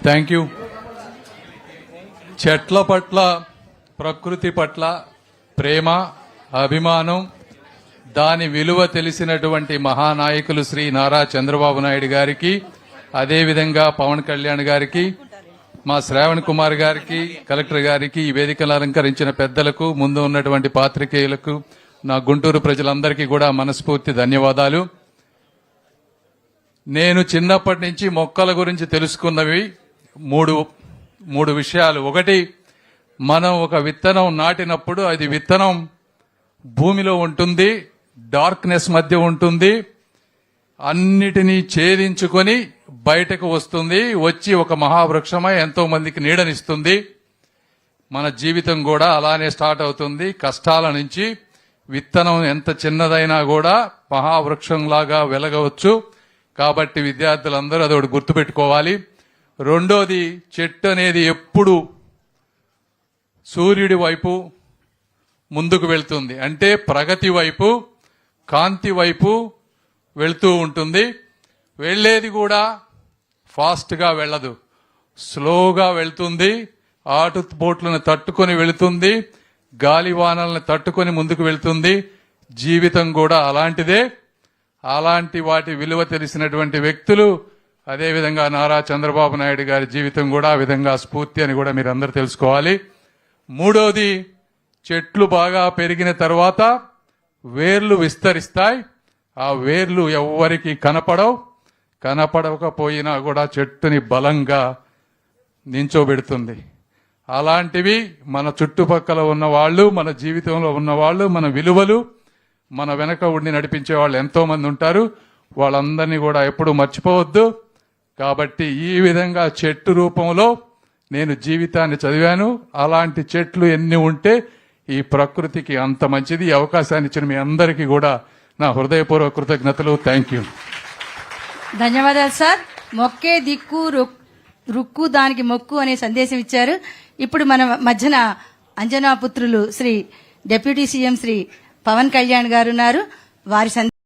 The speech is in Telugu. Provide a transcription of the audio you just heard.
Thank you. చెట్ల పట్ల, ప్రకృతి పట్ల ప్రేమ, అభిమానం, దాని విలువ తెలిసినటువంటి మహానాయకులు శ్రీ నారా చంద్రబాబు నాయుడు గారికి, అదేవిధంగా పవన్ కళ్యాణ్ గారికి, మా శ్రావణ్ కుమార్ గారికి, కలెక్టర్ గారికి, ఈ వేదికలు అలంకరించిన పెద్దలకు, ముందు ఉన్నటువంటి పాత్రికేయులకు, నా గుంటూరు ప్రజలందరికీ కూడా మనస్ఫూర్తి ధన్యవాదాలు. నేను చిన్నప్పటి నుంచి మొక్కల గురించి తెలుసుకున్నవి మూడు విషయాలు. ఒకటి, మనం ఒక విత్తనం నాటినప్పుడు అది విత్తనం భూమిలో ఉంటుంది, డార్క్నెస్ మధ్య ఉంటుంది, అన్నిటినీ ఛేదించుకొని బయటకు వస్తుంది, వచ్చి ఒక మహావృక్షమై ఎంతో మందికి నీడనిస్తుంది. మన జీవితం కూడా అలానే స్టార్ట్ అవుతుంది. కష్టాల నుంచి విత్తనం ఎంత చిన్నదైనా కూడా మహావృక్షంలాగా వెలగవచ్చు. కాబట్టి విద్యార్థులందరూ అదొకటి గుర్తుపెట్టుకోవాలి. రెండోది, చెట్టు అనేది ఎప్పుడు సూర్యుడి వైపు ముందుకు వెళ్తుంది, అంటే ప్రగతి వైపు, కాంతి వైపు వెళ్తూ ఉంటుంది. వెళ్లేది కూడా ఫాస్ట్గా వెళ్ళదు, స్లోగా వెళ్తుంది. ఆటుపోట్లను తట్టుకొని వెళుతుంది, గాలివానలను తట్టుకొని ముందుకు వెళ్తుంది. జీవితం కూడా అలాంటిదే. అలాంటి వాటి విలువ తెలిసినటువంటి వ్యక్తులు, అదేవిధంగా నారా చంద్రబాబు నాయుడు గారి జీవితం కూడా ఆ విధంగా స్ఫూర్తి అని కూడా మీరు అందరూ తెలుసుకోవాలి. మూడోది, చెట్లు బాగా పెరిగిన తర్వాత వేర్లు విస్తరిస్తాయి. ఆ వేర్లు ఎవ్వరికి కనపడకపోయినా కూడా చెట్టుని బలంగా నించోబెడుతుంది. అలాంటివి మన చుట్టుపక్కల ఉన్న వాళ్ళు, మన జీవితంలో ఉన్న వాళ్ళు, మన విలువలు మన వెనక ఉండి నడిపించే వాళ్ళు ఎంతో మంది ఉంటారు. వాళ్ళందరినీ కూడా ఎప్పుడూ మర్చిపోవద్దు. కాబట్టి ఈ విధంగా చెట్టు రూపంలో నేను జీవితాన్ని చదివాను. అలాంటి చెట్లు ఎన్ని ఉంటే ఈ ప్రకృతికి అంత మంచిది. ఈ అవకాశాన్ని ఇచ్చిన మీ అందరికీ కూడా నా హృదయపూర్వక కృతజ్ఞతలు. Thank you. ధన్యవాదాలు సార్. మొక్కే దిక్కు రుక్కు దానికి మొక్కు అనే సందేశం ఇచ్చారు. ఇప్పుడు మన మధ్యన అంజనా పుత్రులు శ్రీ డిప్యూటీ సీఎం శ్రీ పవన్ కళ్యాణ్ గారు ఉన్నారు. వారి